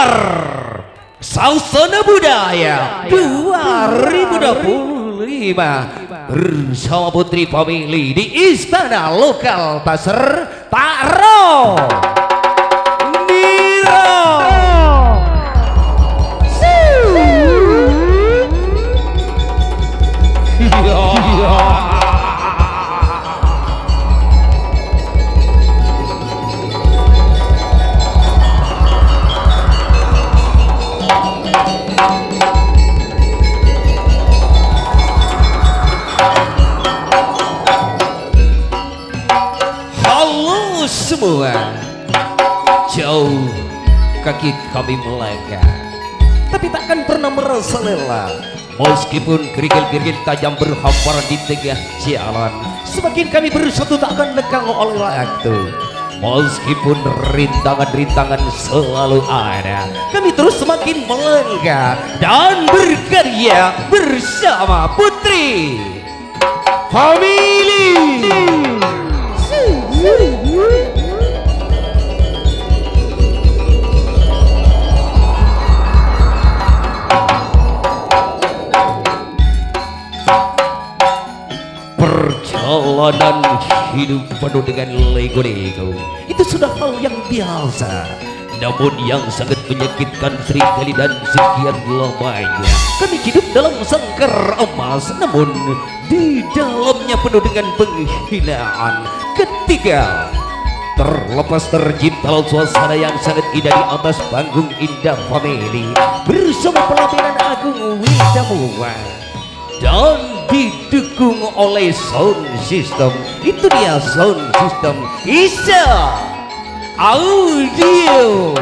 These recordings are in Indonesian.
Sanggar Sausana Budaya 2025 bersama Putri Family di Istana Lokal Pasar Taro Niro. Semua jauh kaki kami melangkah, tapi takkan pernah merasa lelah. Meskipun kerikil-kerikil tajam berhampiran di tengah jalan, semakin kami bersatu takkan lekang oleh waktu. Meskipun rintangan-rintangan selalu ada, kami terus semakin melangkah dan berkarya bersama Putri Family. Perjalanan hidup penuh dengan lego-lego itu sudah hal yang biasa, namun yang sangat menyakitkan seringkali dan sekian lamanya kami hidup dalam sangkar emas, namun di dalamnya penuh dengan penghinaan. Ketika terlepas tercipta suasana yang sangat indah di atas panggung Indah Family bersama pelaminan Agung Widamuwa dan didukung oleh sound system, itu dia sound system Isa Audio.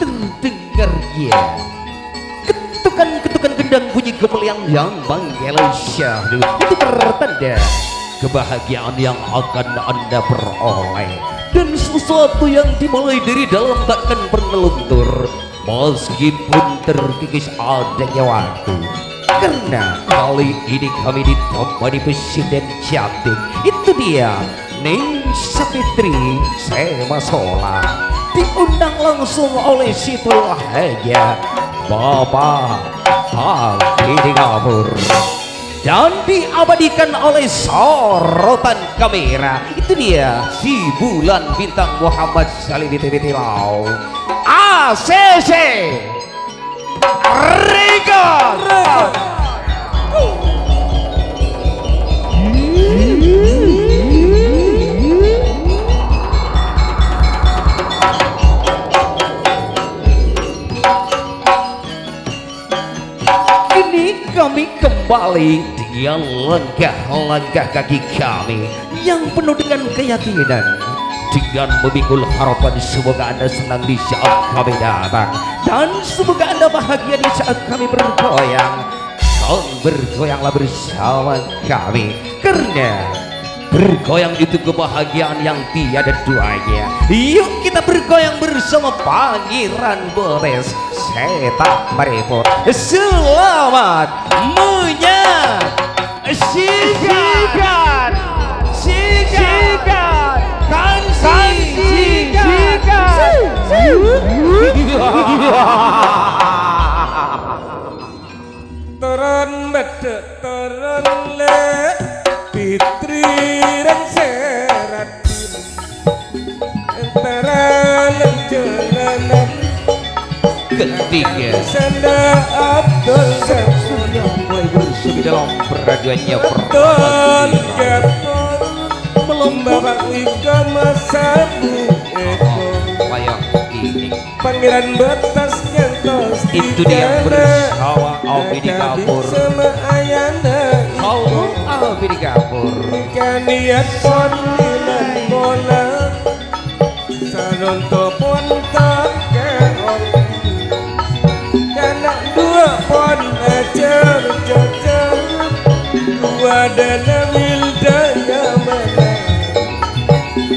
Terdengar ya ketukan gendang bunyi gemeliang yang manggil syahdu, itu pertanda kebahagiaan yang akan Anda peroleh, dan sesuatu yang dimulai dari dalam takkan pernah luntur meskipun terkikis adanya waktu. Karena kali ini kami ditemani Presiden Jatim, itu dia Ning Sapitri Semasola, diundang langsung oleh Situl Haja Bapak Alvidi Gabur, dan diabadikan oleh sorotan kamera, itu dia si bulan bintang Muhammad Salim Tilau ACC Record. Kami kembali dengan langkah-langkah kaki kami yang penuh dengan keyakinan, dengan memikul harapan semoga Anda senang di saat kami datang, dan semoga Anda bahagia di saat kami bergoyang. Kau bergoyanglah bersama kami, karena bergoyang itu kebahagiaan yang tiada duanya. Yuk kita bergoyang bersama Pangeran Boles Setan Maripur. Selamat menyaksikan Turun bedek turun le Fitri dan Seratin antara jalanan ketiga Sanda Abdul sudah mulai bersemi dalam peraduannya Abdul Jabbar melomba ke masa ini Pangeran batas nyantos itu dia bersama Alvidi Gabur. Sama Ayana Halo Alvidi Gabur, ikan niat pon nilan bola salon topon tak kerong karena dua pon ajar jajar dua dana wildaya mana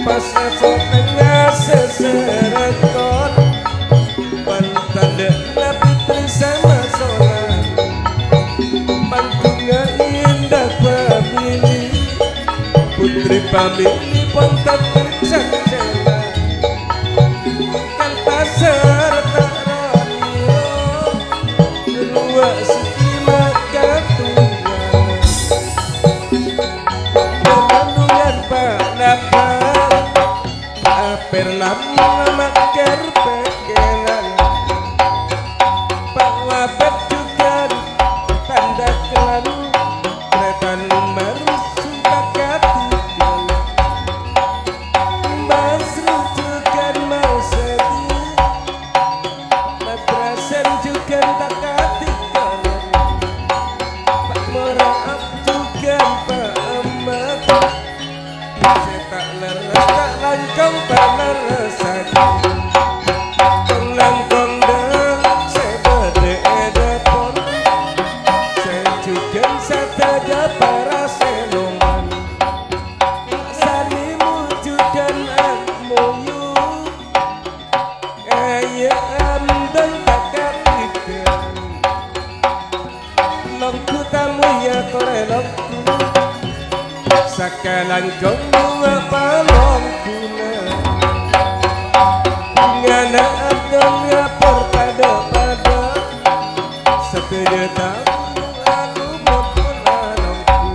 pas esok tengah sesek Pamili ponten cecela kan paserta radio dua siki maka tunggal pemanungan panapan aper lama maker pekelan pawabet juga tanda kelan kretan nomor sumpakat sakalang kong mga palong kuna ngana adong ngapor pada setuju tamu aku mempulanongku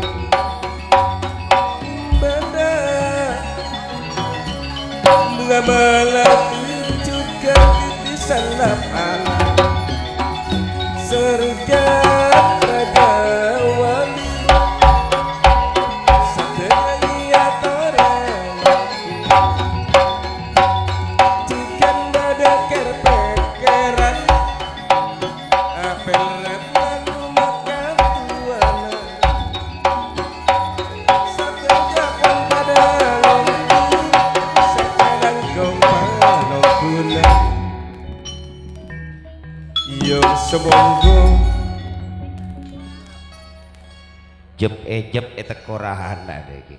benda bunga melati juga titisan lapan surga raja wali Semonggo jep eta korahan ada iki.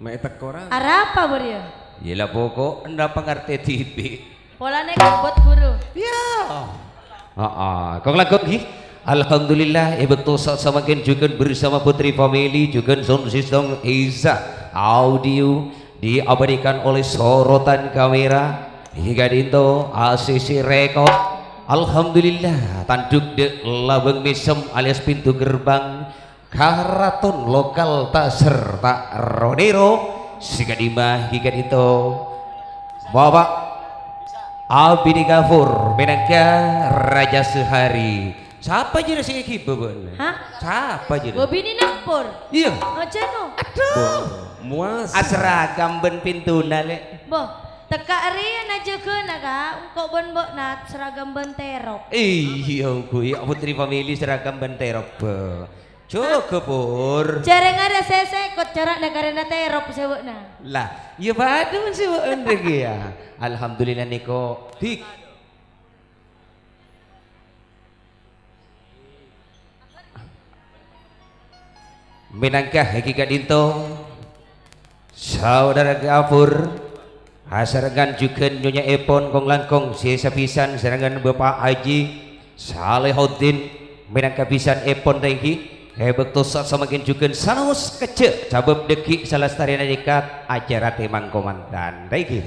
Mek eta koran. Arapa bur ya? Yalah pokok anda pengerti TV. Polane kebot guru. Ya. Kau lakukan ki? Alhamdulillah, betul samakin juga bersama Putri Family juga sound system Iza audio diabadikan oleh sorotan kamera hingga dinto ACC record. Alhamdulillah tanduk de labeng mesem alias pintu gerbang karaton lokal tak serta rodero sigadima hingga dinto Bapak Abdi Gafur menangka Raja Sehari. Siapa aja sih kibo bon? Hah? Siapa aja? Bobi ini nampur. Iya. Aja no. Aduh. Muas. Asragam ben pintu nale. Boh. Teka rian aja ke naga, kok bon nat seragam benterok. Iya kuy, Putri Family seragam benterok be. Cukup pur. Jarang ada sese kot corak negara terok sebutna. Lah, ya badu sih endek ya. Alhamdulillah niko dik. Menangkah hakikat itu saudara Gafur. Hasarangan juga Nyonya Epon kong langkong sisa pisan serangan Bapak Haji Salehuddin menangkap pisan Epon tangki hebek tosat samakin juga saus kece cabab deki salastari najikat acara temang komandan tangki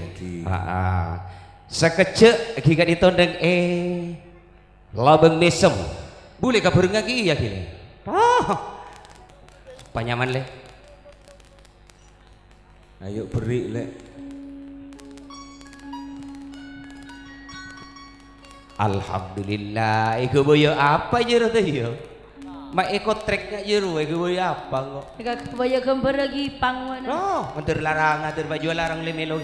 sakece gikat ditondeng labeng mesem boleh kabur ngaki ya kini panyaman le ayo beri le. Alhamdulillah, iku boyo apa jero teh yo? Mak eko treknya jero, iku boyo apa kok? Ika boyo gambar lagi pang mana? Oh, mentur larang, atur baju larang lemelo.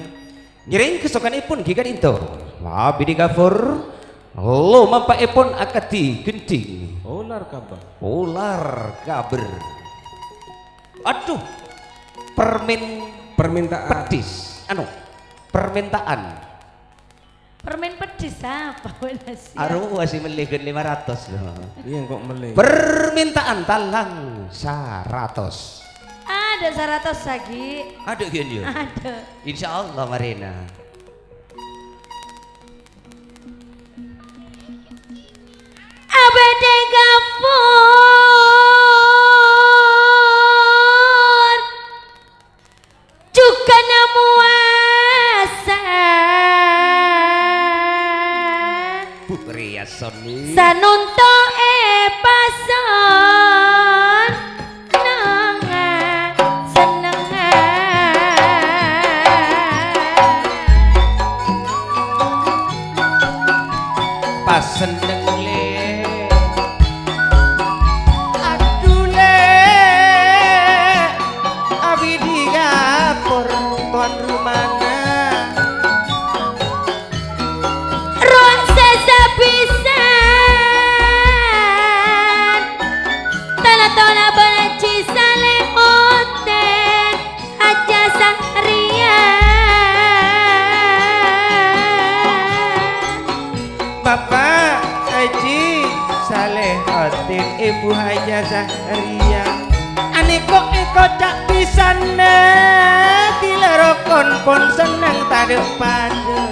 Ngiring kesokanipun gikat into. Wah, Bidi Gafur. Lo mampaipun akati genting. Ular kabar. Ular kabar. Aduh. Permintaan pedis. Permintaan. Permen pedis apa sih? Aduh masih melihat 500 loh. Iya kok meleh. Permintaan talang 100. Ada 100 lagi. Ada gini ya? Ada. Insya Allah Marina. Abdi Gafur. Cuk seneng le. Aduh le, abi di dapur tuan rumahna. Ruang sesapisan tanah-tanah benaci sale oten aja sangrian. Bapak Haji Saleh Otin, Ibu Haja Zahria, aneko cak pisane dilerokon pun seneng tadek pada.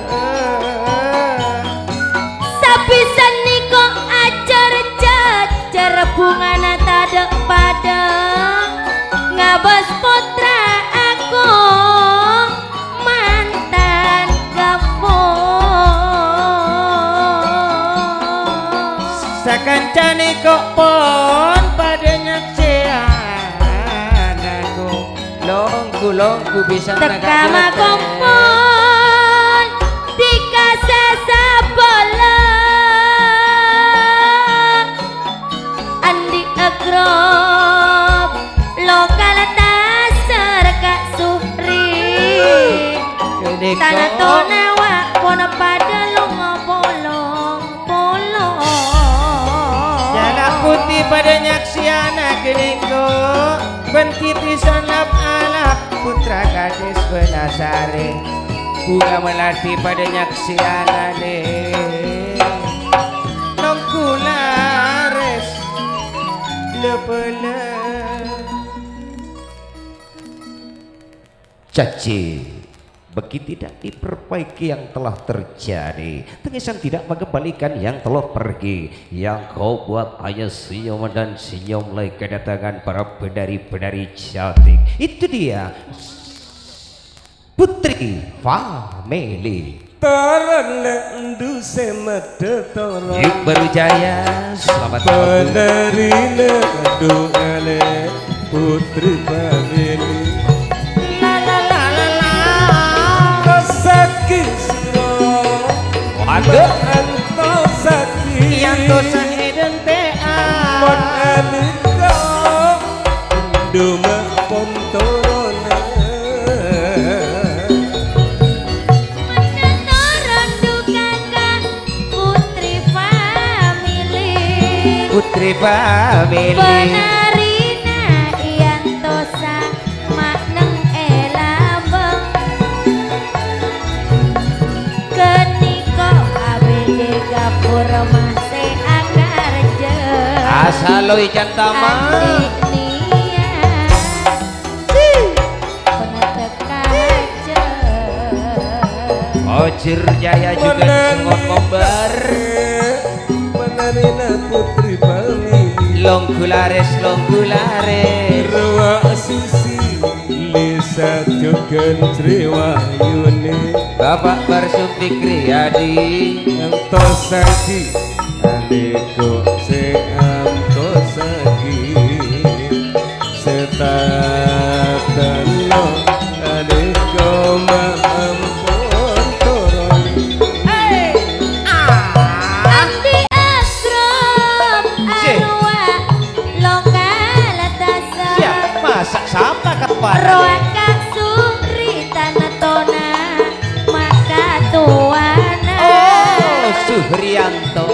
Sapisan niko ajar jajar bungana tadek pada ngabas putra aku mantan kampung. Sakancane kok pon pada nyaksian aku longku bisa Teka makompon dikasa sabola andi agrop lokal tasar kak suhri tanah tonawa kono pada lungo polong Janak putih pada nyaksiana geningko bentiti sanap anak putra gadis benasare bunga melati pada nyaksiana deh nongkulares lepele Caci bagi tidak diperbaiki yang telah terjadi, tengisan tidak mengembalikan yang telah pergi. Yang kau buat hanya senyum dan senyum lagi kedatangan para penari-penari cantik. Itu dia Putri Family. Toron lendu semede toron Yuk Berujaya, selamat penari lendu ale Putri Family. Waduh, yang dosa heden tea mon anika duma pontorona menatoran dukaka Putri Family Putri Family. penarina iyan tosa makneng elabeng keniko abd gapur mase akarje Asal lo ikan tama. Ojir Jaya juga sengot kombar. penarina Putri Family Longkulares Rawa sisi Lisa Jogen Sriwayuni Bapak Barsum Fikri Adi yang tosaki aliko seam tosaki setatano aliko maampun toroni Andi Asrom Arwa lokal tasa ya masak sama kepada Roaka Sumri Tanah Tona Maka Tuana Oh Suhrianto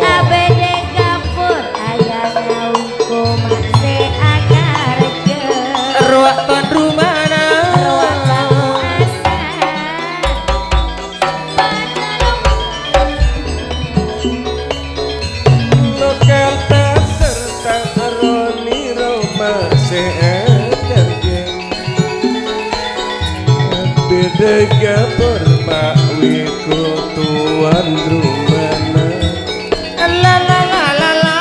ABD Gapur Ayah Ngauku Makse Akarja Ruak tuan rumana Ruak Lamu Asa lokal serta Roni Roma seadarnya beda gapur makwiku tuan rumana la la la la la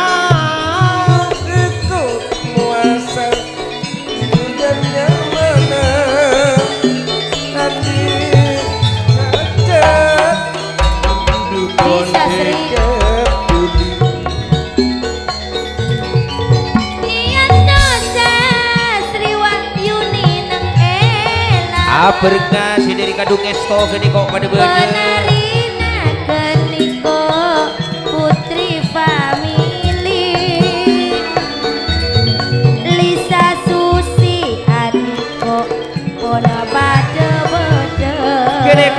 ikut muasa dan nyamana hati hajat dukun Bisa, Sri. budi Iyan dosa Sri Wahyuni Neng Ela Berkah si dari kadung esto gini kok pada bener Penarina Keniko Putri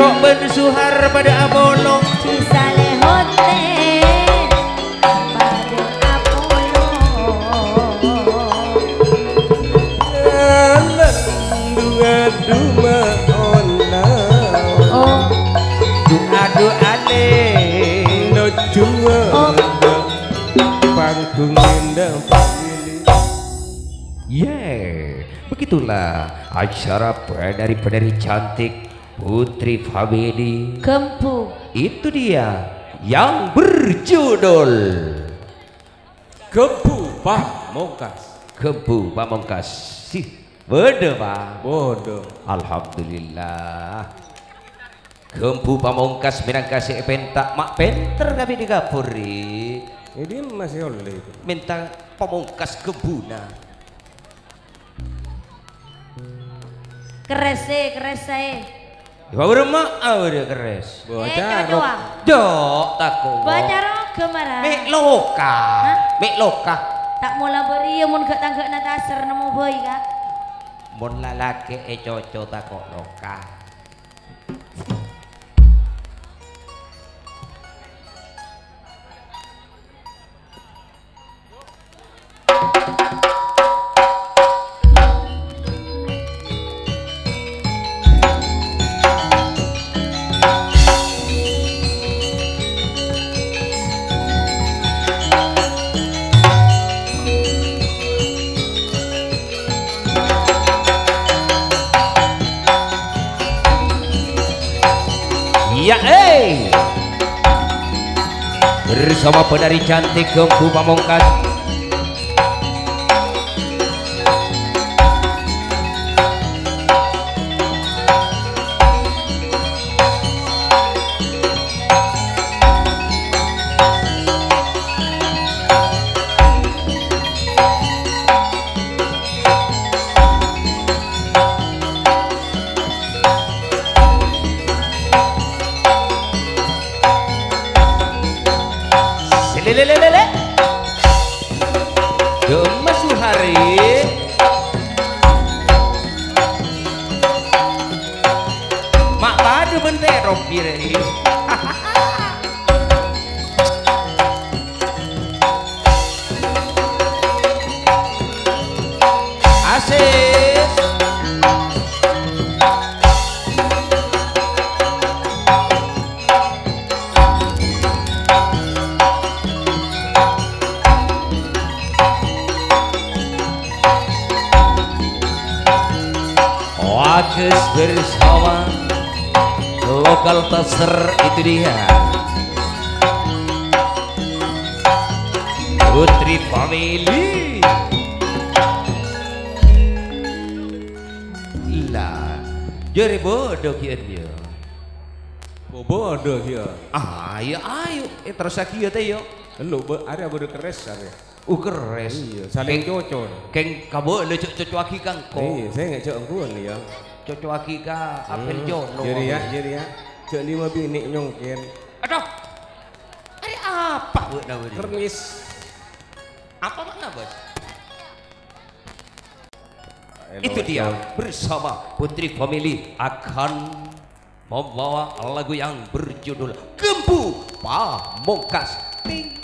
kok bensuhar pada abolong Sale hotel pada Apollo. Dua ona Oh, doa le no dua oh, panggung indah pilih. Begitulah acara penari-penari cantik Putri Family. Gempu. Itu dia yang berjudul Gempu Pamungkas. Gempu Pamungkas. Sih, bodoh Pak. Bodoh. Alhamdulillah. Gempu Pamungkas minangkasi pentak mak penter kami di Gapuri. Ini masih oleh itu. Minta Pamungkas gembuna. Kerese. Bawa rumah udah keres. Bocah Coba. Dok takut. Baca kemana? Mek loka. Hah? Mek loka. Tak mula beri mun gak tanggak na taser nemu boy ka. Mon lalaki coco takok loka. Ya bersama penari cantik Gempu Pamungkas. Lele gemes hari mak padu benterok diri asik Wages bersama lokal taser itu dia Putri Family. Lah jadi bodoh kieu. Bodoh ya. Ayo terus kieu teh yo. Lu ada bodoh keres ada. Keres. Iya, saling cocok. Keng kabo le cocok aki kang ko. Iya, saya nggak cocok engkau nih ya. Cocok aki ka apel jono. Jadi ya. Cok 5 bini nyongkin. Aduh. Ada apa buat dah ini? Kermis. Apa makna bos? Itu dia bersama Putri Family akan membawa lagu yang berjudul Gempu Pamungkas. Ting.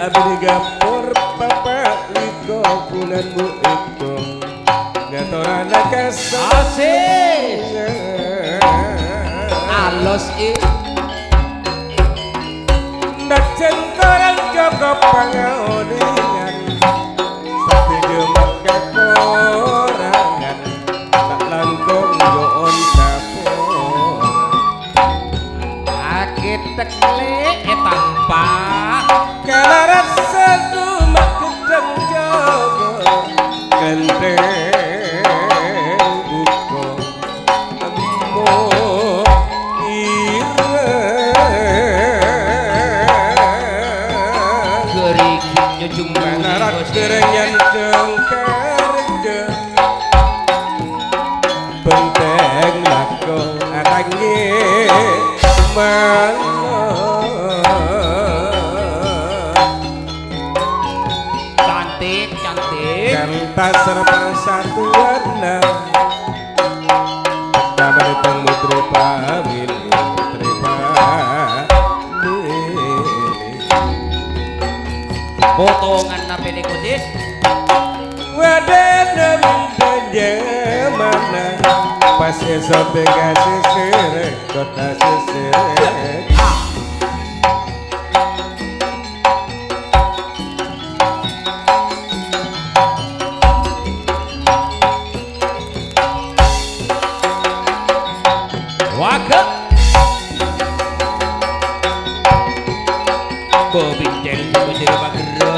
Nabi gapur bapak liko bulan bu iko ngatorana Asih alos Najen korang joko pangaoningan Sakti jemak kekorangan Tak langkong joon kapor Akit tekle tanpa Kalarat sedumak kedeng jogo Genteng buko Emo Kalarat kerenyan cengkarja Benteng lako akange cantik cantik Kantas persatuan Kabar diteng putri pamili putri pamili potongan nabi nikotis Wadana minta mana pas esok kasih sere kota sesere Waka Bobintel Bojero Bagero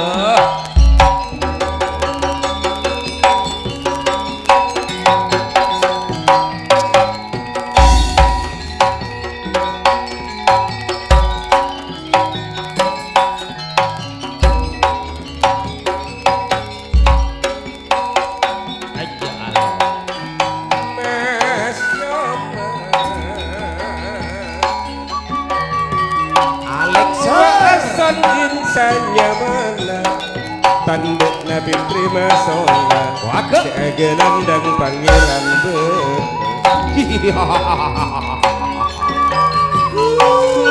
Tanduk Nabi terima sholat Segelan dan panggilan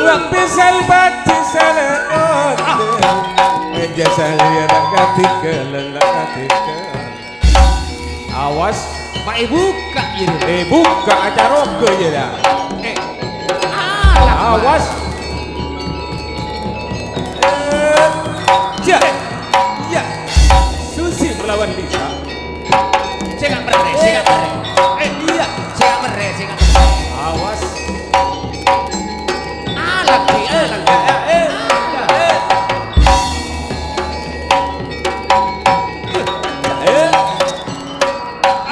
Waktu salbati salat Eja saya nak katikelan Awas Pak buka ini buka acara ke je dah Awas Ya, Susi melawan Lisa. Saya nggak mere. Iya, saya nggak mere. Awas. Lagi.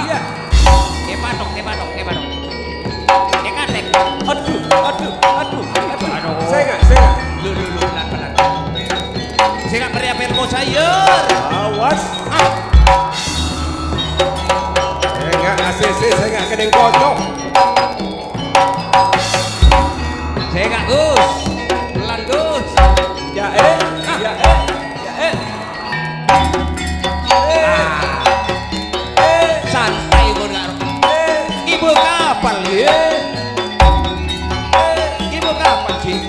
Iya. Kepadok. Jangan nek. Aduh. Saya nggak. Lu pelan. Saya nggak mere apel mau sayur. Awas. Saya nggak ACC, saya nggak kedeng kocok. Saya nggak Gus. Pelan Gus. Ya Santai Bun Karo. Ibu kapal ya. Ibu kapal sih.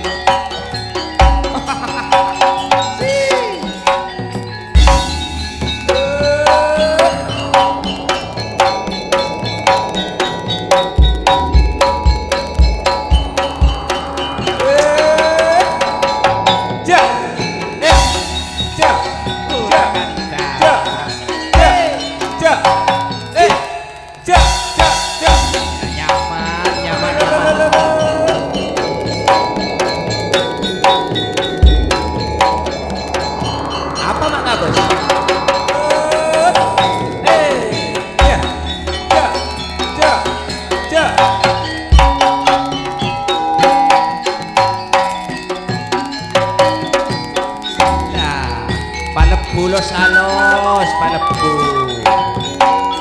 Bulos alos palebu.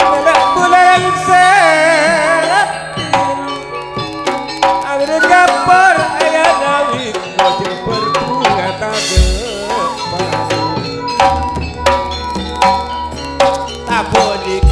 Anak bulan serap Amir kapor ayah nawi Kau berbunga tak depan Tak bodik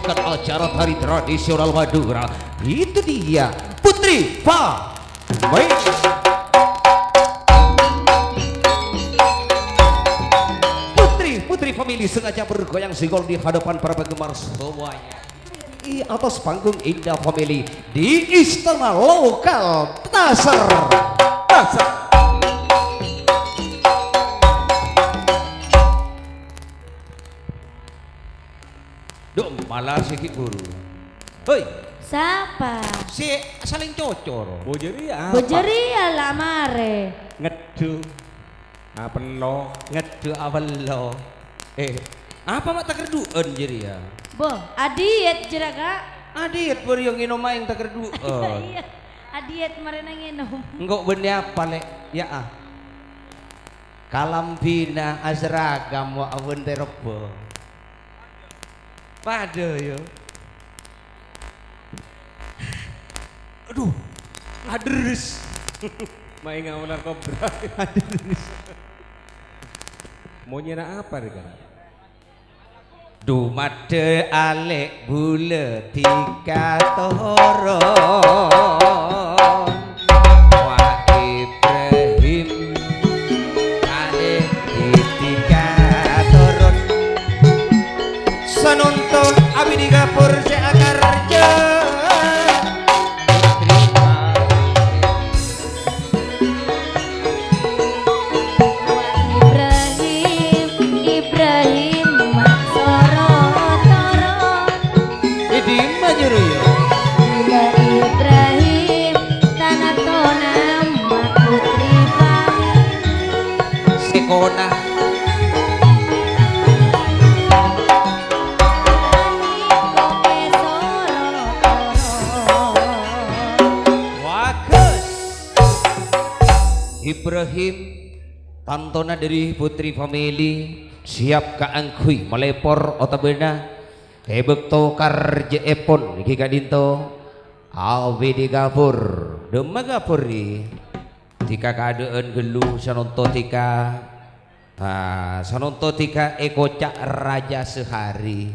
menyaksikan acara tari tradisional Madura. Itu dia Putri Family. Putri Family sengaja bergoyang singgol di hadapan para penggemar semuanya di atas panggung Indah Family di Istana Lokal Tasar. Duh, malah sikit buru. Hei, Siapa? si saling cocor. Bojeri apa? Bojeri lah mare. Ngedu. Apa lo? Ngedu awal lo. Apa mak tak kerduan jadi ya? Boh, adiet jeraga. Adit baru yang nginom main tak kerduan. Iya, adiet mare nang nginom. Enggak bener apa lek? Ya ah. Kalambina asragam wa awon terebo. Pada yo. Aduh, adres. Main ngawon narkoba. Adres. Mau nyerah apa deh kan? Dumade alek bule tiga toro wa Ibrahim alek tiga toron sanonto abi di gapur seakarja Sekona Wakus Ibrahim tantona dari Putri Family siap kaangkui melepor otabena hebek to karje epon iki kadinto awe di gapur demag gapuri tika kaadaan gelu sanonto tika sanonto tika ekocak raja sehari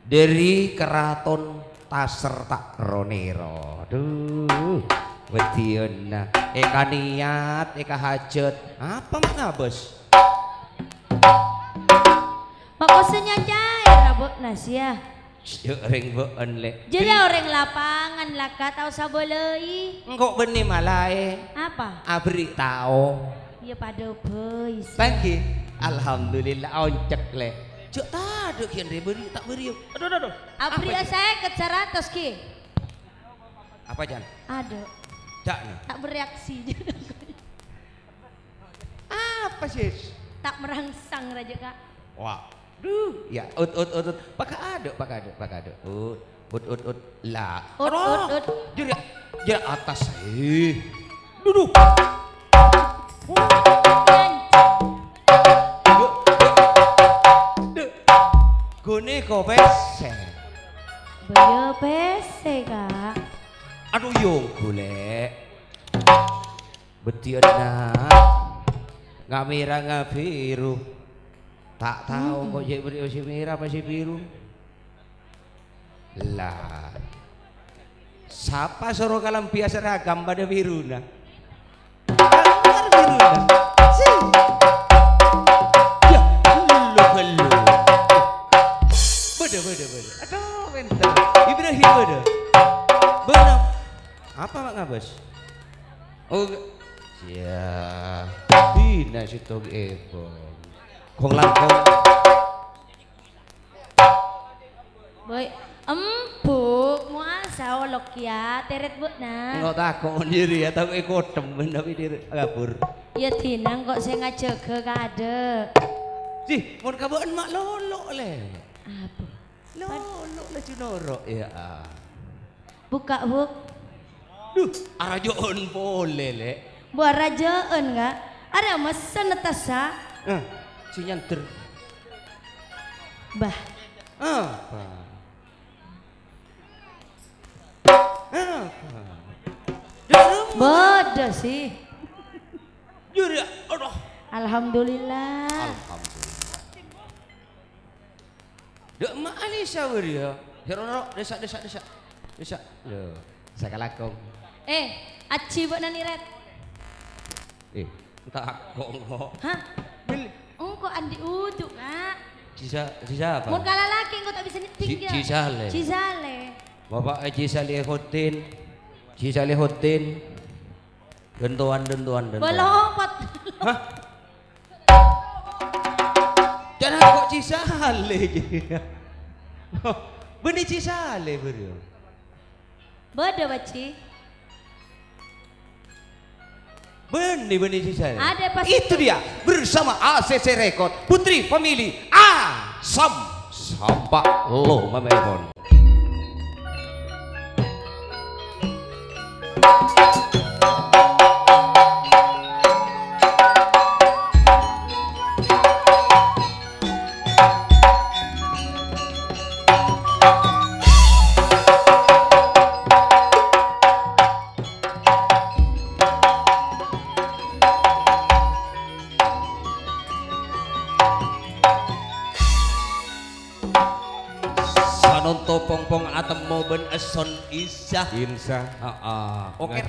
dari keraton Tasar tak ronero. Duh wedion eka niat eka hajat apa mak bos Makosnya cair rabot nasya. Orang boon le. Jadi orang lapangan lah kata usah boleh. Engkau benih malah Apa? abri tau. Iya pada boys. Lagi alhamdulillah oncek le. Cuk tak ada kian dia beri tak beri. Aduh. Abri saya ke 100 ki. Apa Jan? Ada. Cak nih. Tak bereaksi. Apa sih? Tak merangsang raja kak. Wah. Duh, ya ut. Pakai ada. Ut lah. Ut. Jadi atas. Duduk. Gune ko pese. Bayo pese kak. Aduh yung gule. Betian na. Ngamira ngabiru. Tak tahu kok jadi beri si merah apa si biru. Lah. Siapa suruh kalam biasa ragam pada biru nah. Biru nah. Si. Ya, gelu. Beda. Aduh, bentar. Ibrahim beda. Benar. Apa mak ngabas? Oh, ya. Dina si tog ebon. Kong langkong. Boy, empuk muasa olok ya teret bu nah. Enggak takut diri ya tapi ikut temen tapi diri gabur. Ya tinang kok saya ngajak ke kade. Sih, mau kabuan mak lolo le. Apa? Lolo le cinoro ya. Buka buk. Duh, arajoon boleh le. Buat rajaan enggak? Ada mesen netasa. Si nyanter. Bah. Apa? Bodoh sih. Juri, aduh. Alhamdulillah. Alhamdulillah. Dek mak Alisa beria. Herono desa. Loh, sakalakong. Aci buat nani red. Tak kok. Hah? Engko andi uduk, Kak. Cisa apa? Mun kala laki engko tak bisa tinggal. Cisale. Cisale. Bapak Cisale Hotin. Cisale Hotin. Dentuan. Belopot. Hah? Jangan kok Cisale. Benih Cisale bro. Bodoh baci. Benih Cisale. Ada pas itu dia bersama ACC Record Putri Family Asam Sampak Lo Mamebon. Pong atem mau ben eson insah. Oker.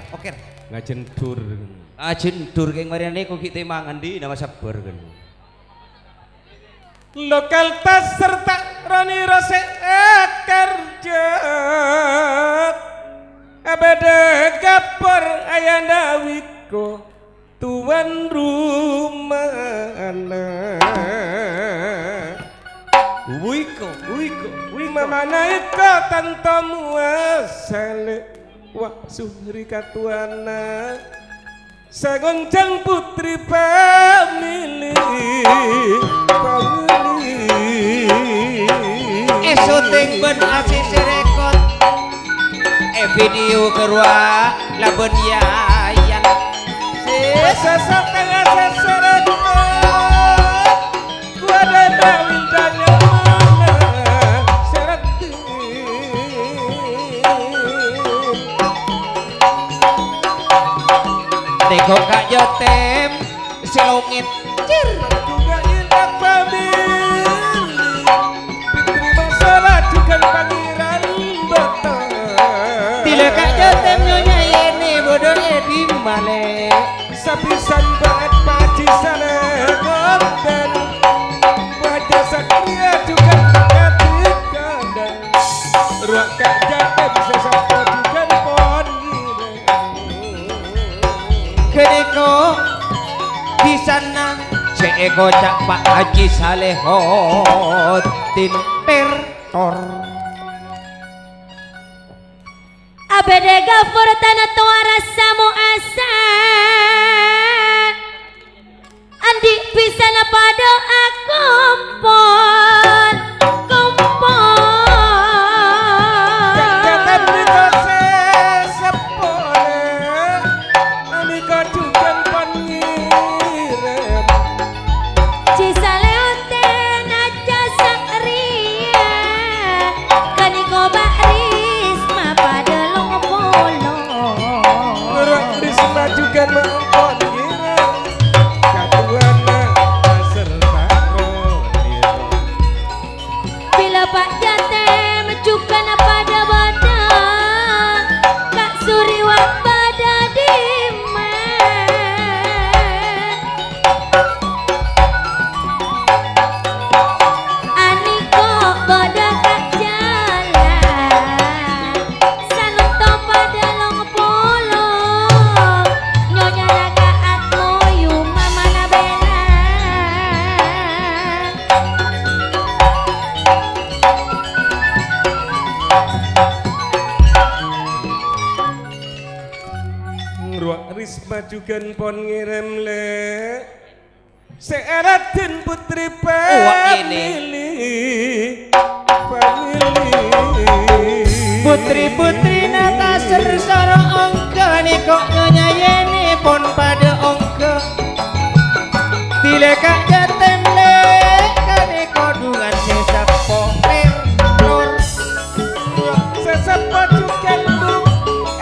Ngajendur. Ajendur keng mariane kok kita mangan di nama sabar kan. Lokal tas serta Roni Rose kerja. Abade gapor ayanda wiko tuan rumah Wiko mama naika tantamu asale wa suhri katuana sagoncang putri pamili syuting ben ACC Record video kerua laben yayan sesat tengah seseret gua ada wildanya Tengok Kak Jotem selongit cir juga indah pamili Fitri masalah juga pangeran betul Tila Kak Jotem nyonya ini bodohnya di male sapisan banget paci sana konten wajah satria juga ketiga ruang Kak Jotem sesapa juga Kedeko di sana Ceko Cak Pak Haji Salehotin Pertor Abede gafur tanah tua rasamu asa Andi bisa pada aku kompon Jangan dikose sepole Anika juga pangiran Cisaleoten aja sakria Kaniko Risma pada longpolo Nurut Risma juga pangiran Katuana serta Roniro Bila Pak Jate mencukan pada badan Kak Suriwat pada diman Aniko bodoh kak jalan Sanuto pada longpolo Nyonya naga atmoyu mama nabela Ruak Risma juga pon ngirim le Seeratin putri pamili Putri-putri nata sersara ongke nih kok nyonya yeni pon pada ongke Tile Kak Jotem le kane kodungan sesapo pertor Sesapa juga lu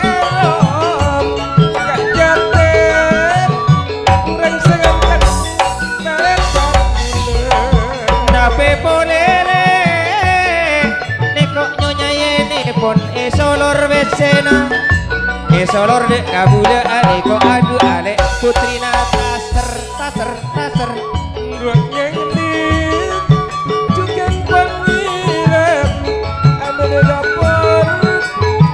erom Kak Jotem kurang sengakan Nape boleh nih kok nyonya pesena solor dek kabula aneko adu ale putri taser taser taser ruangnya ini juga pengiran ada di dapur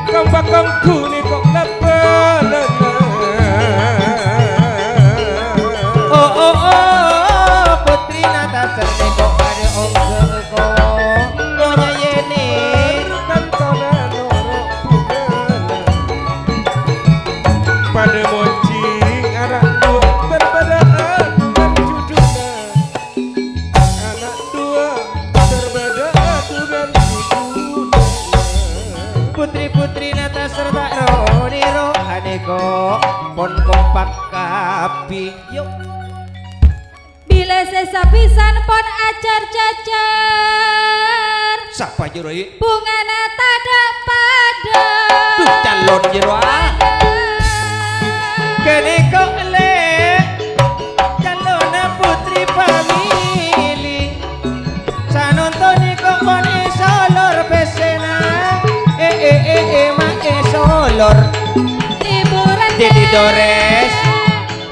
kambakangku nih kok lepas oh oh oh putri taser neko ada ongko nyonya yeni pada moncing anak dua berbedaan dan judulnya anak dua berbedaan dengan judulnya putri-putri nata serta roniro aneko pon kompak kapi yuk bila sesapisan pon acar cacar siapa juroi bunga nata pada tuh calon juroi kene kok le calon putri famili sanontoni kok kone solor pesena mak solor liburan Dedi Dores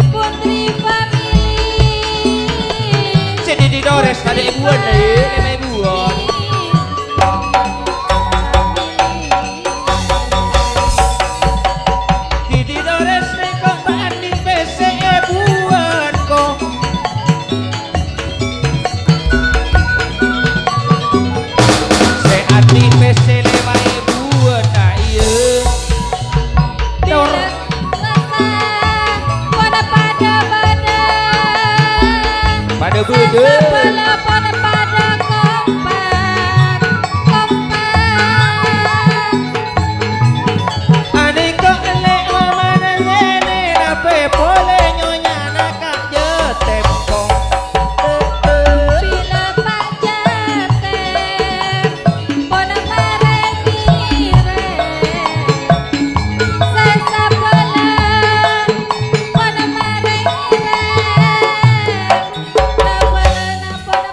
putri famili si Dedi Dores ada ibuan lima ibuan Dedi Dores di PC lima ibuan ayo bila rasa pada pada beda beda pada kompak ane kok lek mana nene nape pole nyonya nakak jetempong bila pak jatem pada marengire sesa pelan pada marengire lawan pada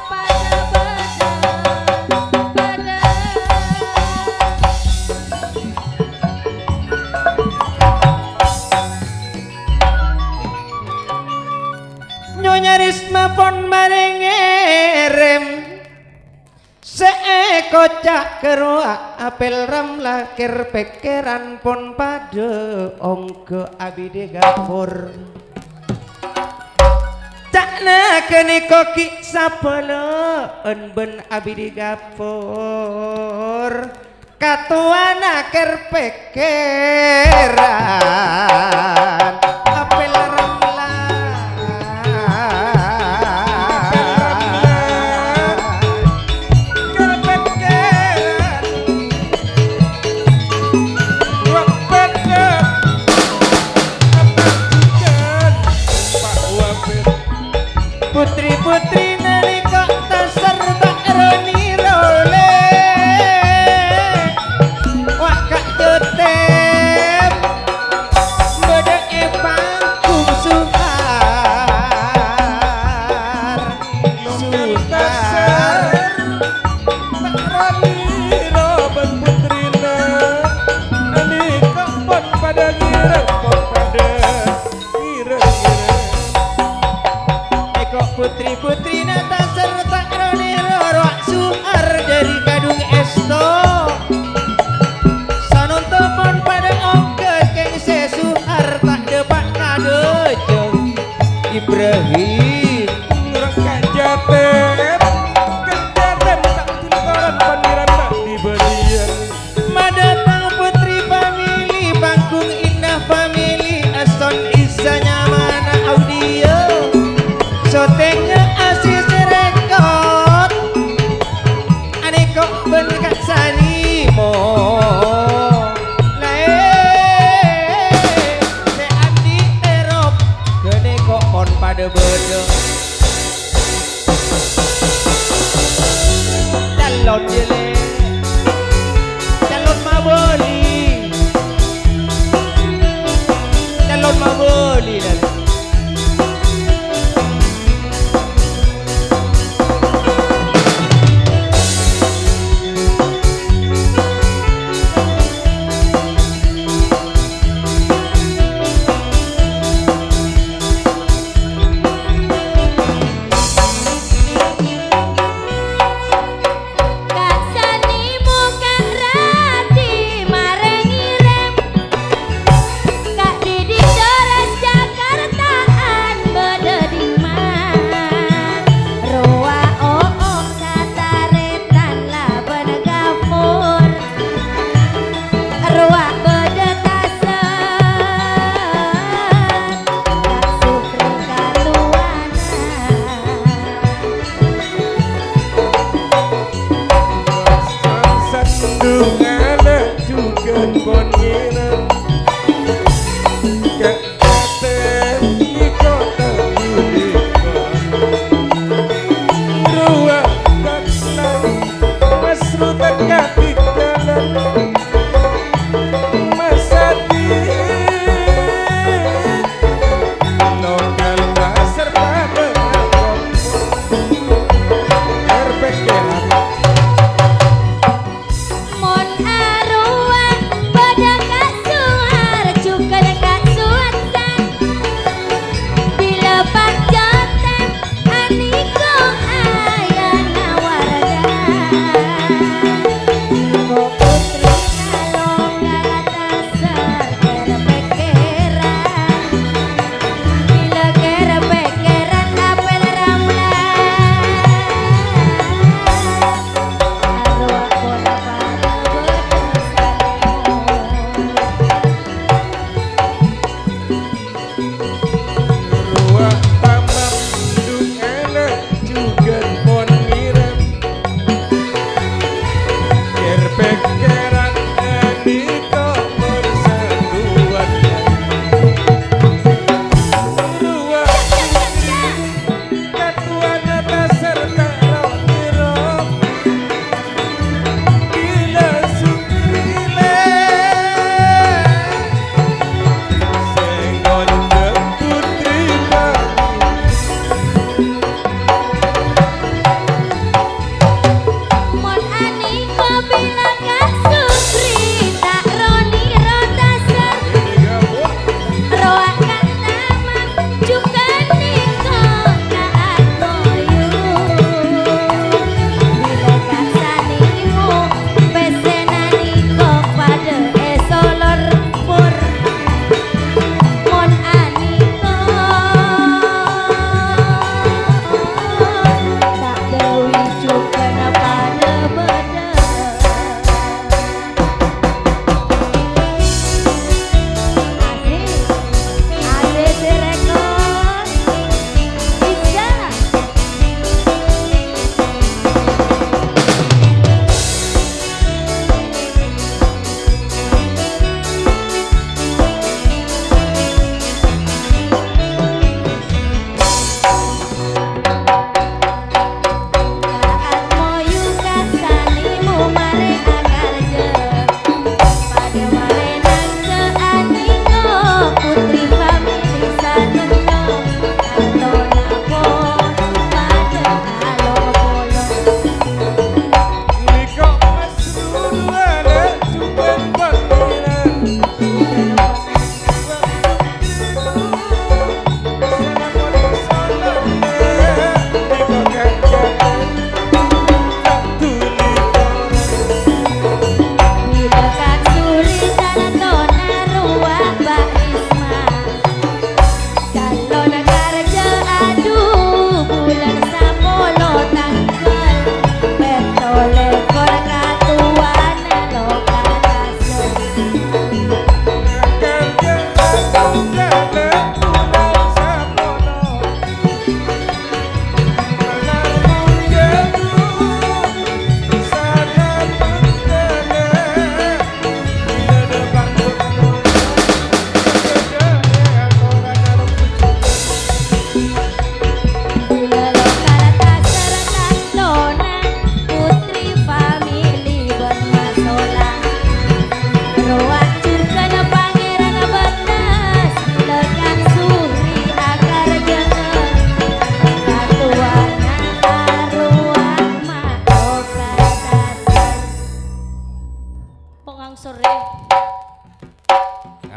Nyonya Risma pon marengerem seekocak keruak apel ram lakir pekeran pon pade ongke abide gapur cakna kene koki sapele ben abide gapur katuana ker pekeran apel ram putri-putri nalika tasar tak roni role wakak jotem bedake pangkum suhar suhar tak roni roben putrina nalika pon pada ngireng pon pada ngireng putri-putri nata serta roniro roak suar dari kadung esto sanonto pon pada ongke keng sesuar tak depak kado jeng Ibrahim ngurang kajatem kajatem tak tuntoran pandiran tak diberian madatang putri famili panggung indah famili ason isanya mana audio sotengnya asis rekod aneko ben kak sanimo se andi erop kene kok pon pada bedo calon jele calon maboli calon maboli dan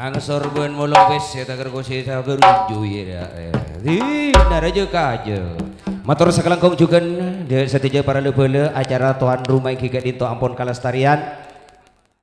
angsor ben mulung wis eta kerkosi sagerunju ya. Di naraja kaja. Matur sakelengkung juga de setuju para lebeule acara tuan rumah giga dinto ampun kalestarian.